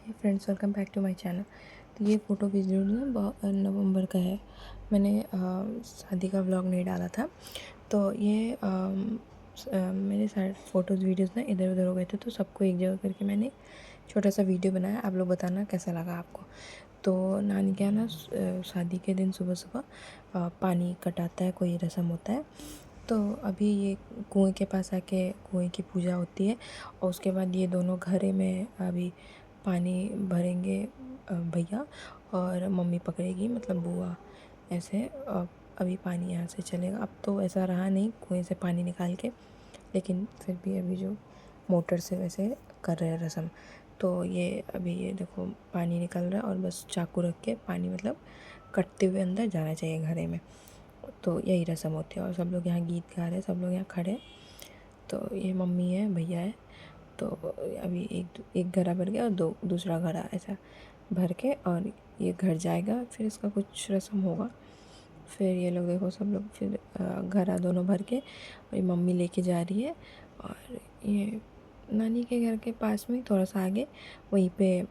Hey friends, welcome back to my channel. तो ये photo video ना नवंबर का है। मैंने शादी का व्लॉग नहीं डाला था। तो ये मेरे सारे फ़ोटोज़ वीडियोज़ ना इधर उधर हो गए थे, तो सबको एक जगह करके मैंने छोटा सा वीडियो बनाया। आप लोग बताना कैसा लगा आपको। तो नानी के यहाँ ना शादी के दिन सुबह सुबह पानी कटाता है, कोई रस्म होता है। तो अभी ये कुएं के पास आके कुएं की पूजा होती है, और उसके बाद ये दोनों घरे में अभी पानी भरेंगे। भैया और मम्मी पकड़ेगी, मतलब बुआ। ऐसे अभी पानी यहाँ से चलेगा। अब तो ऐसा रहा नहीं कुएं से पानी निकाल के, लेकिन फिर भी अभी जो मोटर से वैसे कर रहे हैं रस्म। तो ये अभी ये देखो पानी निकल रहा है, और बस चाकू रख के पानी मतलब कटते हुए अंदर जाना चाहिए घरे में। तो यही रस्म होती है, और सब लोग यहाँ गीत गा रहे हैं, सब लोग यहाँ खड़े हैं। तो ये मम्मी है, भैया है। तो अभी एक घड़ा भर गया और दूसरा घड़ा ऐसा भर के, और ये घर जाएगा, फिर इसका कुछ रस्म होगा। फिर ये लोग देखो सब लोग फिर घड़ा दोनों भर के, और ये मम्मी लेके जा रही है। और ये नानी के घर के पास में थोड़ा सा आगे वहीं पे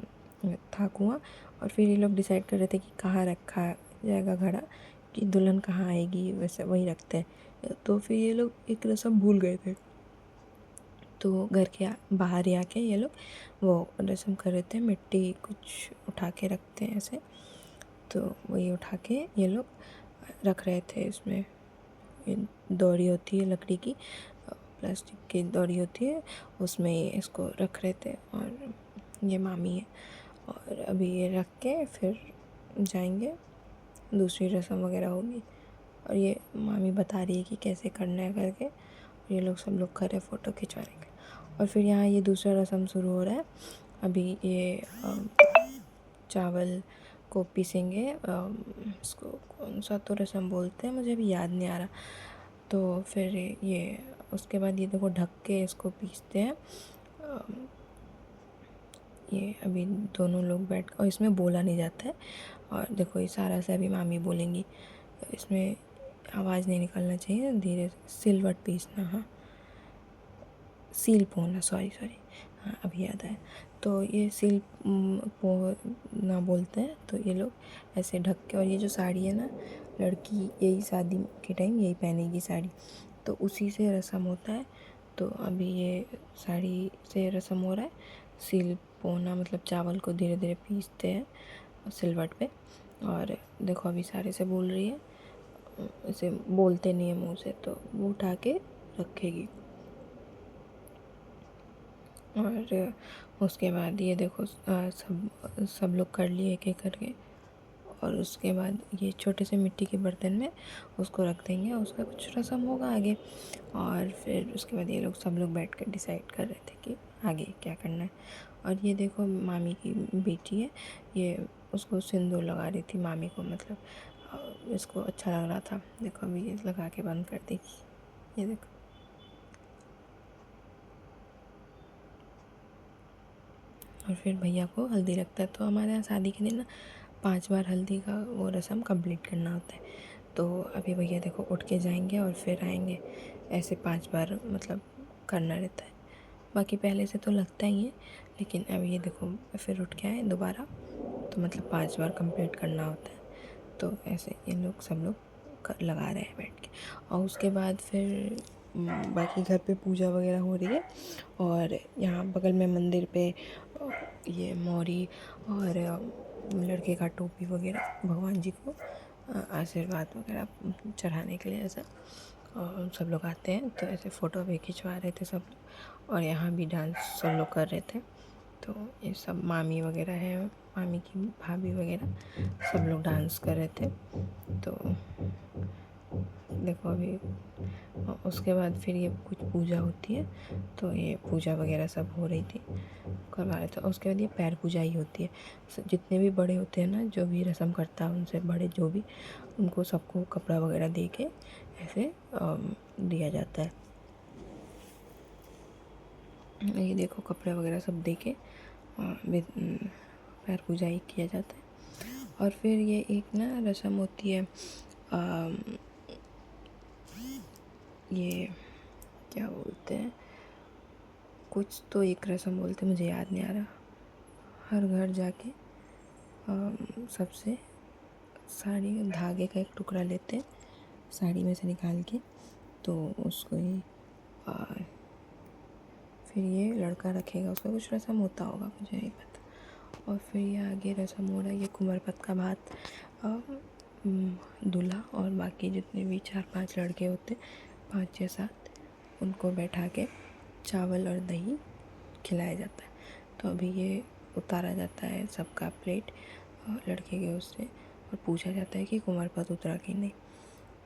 था कुआं। और फिर ये लोग डिसाइड कर रहे थे कि कहाँ रखा जाएगा घड़ा, कि दुल्हन कहाँ आएगी, वैसे वहीं रखते हैं। तो फिर ये लोग एक रस्म भूल गए थे। तो घर के बाहर ही आके ये लोग वो रस्म कर रहे थे। मिट्टी कुछ उठा के रखते हैं ऐसे, तो वही उठा के ये लोग रख रहे थे। इसमें ये दौरी होती है लकड़ी की, प्लास्टिक की दौरी होती है, उसमें ये इसको रख रहे थे। और ये मामी है, और अभी ये रख के फिर जाएंगे, दूसरी रस्म वगैरह होगी। और ये मामी बता रही है कि कैसे करना है करके, और ये लोग सब लोग खड़े फ़ोटो खिंचवाने के लिए। और फिर यहाँ ये दूसरा रस्म शुरू हो रहा है। अभी ये चावल को पीसेंगे। इसको कौन सा तो रस्म बोलते हैं, मुझे अभी याद नहीं आ रहा। तो फिर ये उसके बाद ये देखो ढक के इसको पीसते हैं। ये अभी दोनों लोग बैठ, और इसमें बोला नहीं जाता है। और देखो इशारा से अभी मामी बोलेंगी, इसमें आवाज़ नहीं निकलना चाहिए, धीरे से सिलवट पीसना। हाँ, सील पोना, सॉरी सॉरी, हाँ अभी याद आया। तो ये सील पोना बोलते हैं। तो ये लोग ऐसे ढक के, और ये जो साड़ी है ना, लड़की यही शादी के टाइम यही पहनेगी साड़ी, तो उसी से रस्म होता है। तो अभी ये साड़ी से रस्म हो रहा है। सील पोना मतलब चावल को धीरे धीरे पीसते हैं सिलवट पे। और देखो अभी सारे से बोल रही है, ऐसे बोलते नहीं है मुँह से, तो वो उठा के रखेगी। और उसके बाद ये देखो सब लोग कर लिए एक एक करके। और उसके बाद ये छोटे से मिट्टी के बर्तन में उसको रख देंगे, और उसका कुछ रस्म होगा आगे। और फिर उसके बाद ये लोग सब लोग बैठ कर डिसाइड कर रहे थे कि आगे क्या करना है। और ये देखो मामी की बेटी है, ये उसको सिंदूर लगा रही थी मामी को, मतलब इसको अच्छा लग रहा था। देखो अभी ये लगा के बंद कर देगी, ये देखो। और फिर भैया को हल्दी लगता है। तो हमारे यहाँ शादी के दिन ना 5 बार हल्दी का वो रस्म कंप्लीट करना होता है। तो अभी भैया देखो उठ के जाएंगे और फिर आएंगे, ऐसे 5 बार मतलब करना रहता है। बाकी पहले से तो लगता ही है, लेकिन अभी ये देखो फिर उठ के आए दोबारा, तो मतलब 5 बार कंप्लीट करना होता है। तो ऐसे ये लोग सब लोग लगा रहे हैं बैठ के। और उसके बाद फिर बाकी घर पे पूजा वगैरह हो रही है। और यहाँ बगल में मंदिर पे ये मौरी और लड़के का टोपी वगैरह भगवान जी को आशीर्वाद वगैरह चढ़ाने के लिए ऐसा, और सब लोग आते हैं। तो ऐसे फ़ोटो भी खिंचवा रहे थे सब लोग, और यहाँ भी डांस सब लोग कर रहे थे। तो ये सब मामी वगैरह है, मामी की भाभी वगैरह सब लोग डांस कर रहे थे। तो देखो अभी उसके बाद फिर ये कुछ पूजा होती है। तो ये पूजा वगैरह सब हो रही थी, करवा रहे थे। और उसके बाद ये पैर पूजा ही होती है। जितने भी बड़े होते हैं ना, जो भी रस्म करता है उनसे बड़े जो भी, उनको सबको कपड़ा वगैरह दे के ऐसे दिया जाता है। ये देखो कपड़े वगैरह सब दे के पैर पूजा ही किया जाता है। और फिर ये एक ना रस्म होती है, ये क्या बोलते हैं, कुछ तो एक रस्म बोलते हैं, मुझे याद नहीं आ रहा। हर घर जाके सबसे साड़ी धागे का एक टुकड़ा लेते हैं साड़ी में से निकाल के, तो उसको ही फिर ये लड़का रखेगा, उसका कुछ रस्म होता होगा, मुझे नहीं पता। और फिर ये आगे रस्म हो रहा है, ये कुंवरपत का भात दूल्हा और बाकी जितने भी 4-5 लड़के होते, 5 या 7, उनको बैठा के चावल और दही खिलाया जाता है। तो अभी ये उतारा जाता है सबका प्लेट लड़के के उससे, और पूछा जाता है कि कुंवरपत उतरा कि नहीं।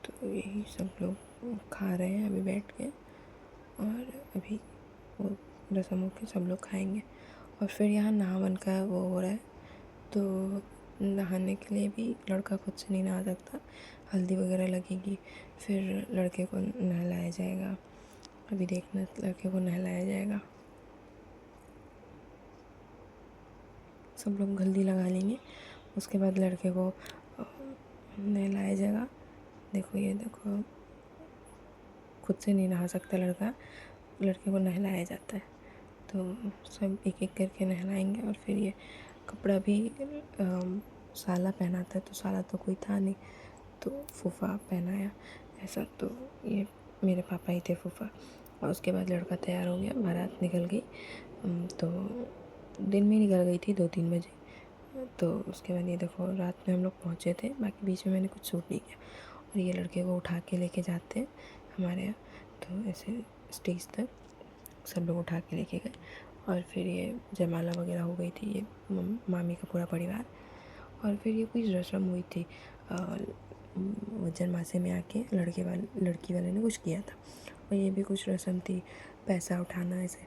तो यही सब लोग खा रहे हैं अभी बैठ के, और अभी वो रस्म हो के सब लोग खाएंगे। और फिर यहाँ नहावन का वो हो रहा है, तो नहाने के लिए भी लड़का खुद से नहीं नहा सकता, हल्दी वगैरह लगेगी, फिर लड़के को नहलाया जाएगा। अभी देखना, लड़के को नहलाया जाएगा, सब लोग हल्दी लगा लेंगे, उसके बाद लड़के को नहलाया जाएगा। देखो ये देखो, खुद से नहीं नहा सकता लड़का, लड़के को नहलाया जाता है। तो सब एक एक करके नहलाएंगे। और फिर ये कपड़ा भी साला पहनाता है, तो साला तो कोई था नहीं, तो फूफा पहनाया ऐसा। तो ये मेरे पापा ही थे फूफा। और उसके बाद लड़का तैयार हो गया, बारात निकल गई। तो दिन में निकल गई थी 2-3 बजे। तो उसके बाद ये देखो रात में हम लोग पहुँचे थे, बाकी बीच में मैंने कुछ शूट नहीं किया। और ये लड़के को उठा के लेके जाते हैं हमारे यहाँ, तो ऐसे स्टेज तक सब लोग उठा के लेके गए। और फिर ये जयमाला वगैरह हो गई थी, ये मामी का पूरा परिवार। और फिर ये कुछ रस्म हुई थी, वजन मासे में आके लड़की वाले ने कुछ किया था। और ये भी कुछ रस्म थी, पैसा उठाना, ऐसे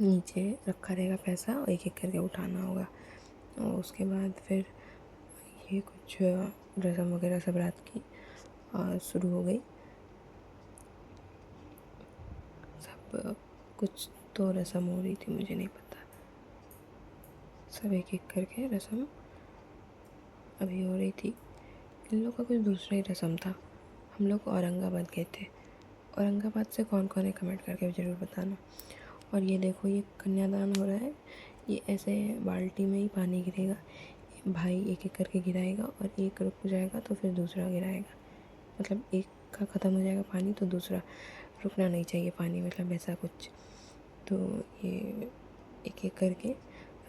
नीचे रखा रहेगा पैसा और एक एक करके उठाना होगा। और उसके बाद फिर ये कुछ रस्म वगैरह सब रात की शुरू हो गई। सब कुछ तो रस्म हो रही थी, मुझे नहीं पता, सब एक एक करके रस्म अभी हो रही थी। इन लोग का कुछ दूसरा ही रस्म था। हम लोग औरंगाबाद गए थे। औरंगाबाद से कौन कौन है कमेंट करके ज़रूर बताना। और ये देखो ये कन्यादान हो रहा है, ये ऐसे बाल्टी में ही पानी गिरेगा, भाई एक एक करके गिराएगा और एक रुक जाएगा तो फिर दूसरा गिराएगा, मतलब एक का ख़त्म हो जाएगा पानी तो दूसरा, रुकना नहीं चाहिए पानी, मतलब ऐसा कुछ। तो ये एक एक करके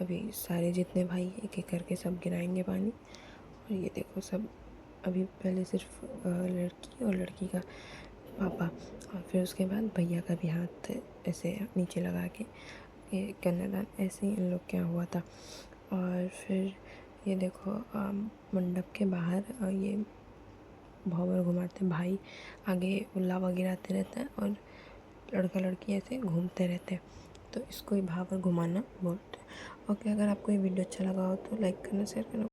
अभी सारे जितने भाई एक एक करके सब गिराएंगे पानी। और ये देखो सब अभी पहले सिर्फ लड़की और लड़की का पापा, और फिर उसके बाद भैया का भी हाथ ऐसे नीचे लगा के ये कन्यादान, ऐसे ही इन लोग क्या हुआ था। और फिर ये देखो मंडप के बाहर ये भंवर घुमाते, भाई आगे लावा गिराते रहता है और लड़का लड़की ऐसे घूमते रहते हैं, तो इसको ही भावर घुमाना बोलते हैं। ओके, अगर आपको ये वीडियो अच्छा लगा हो तो लाइक करना, शेयर करना।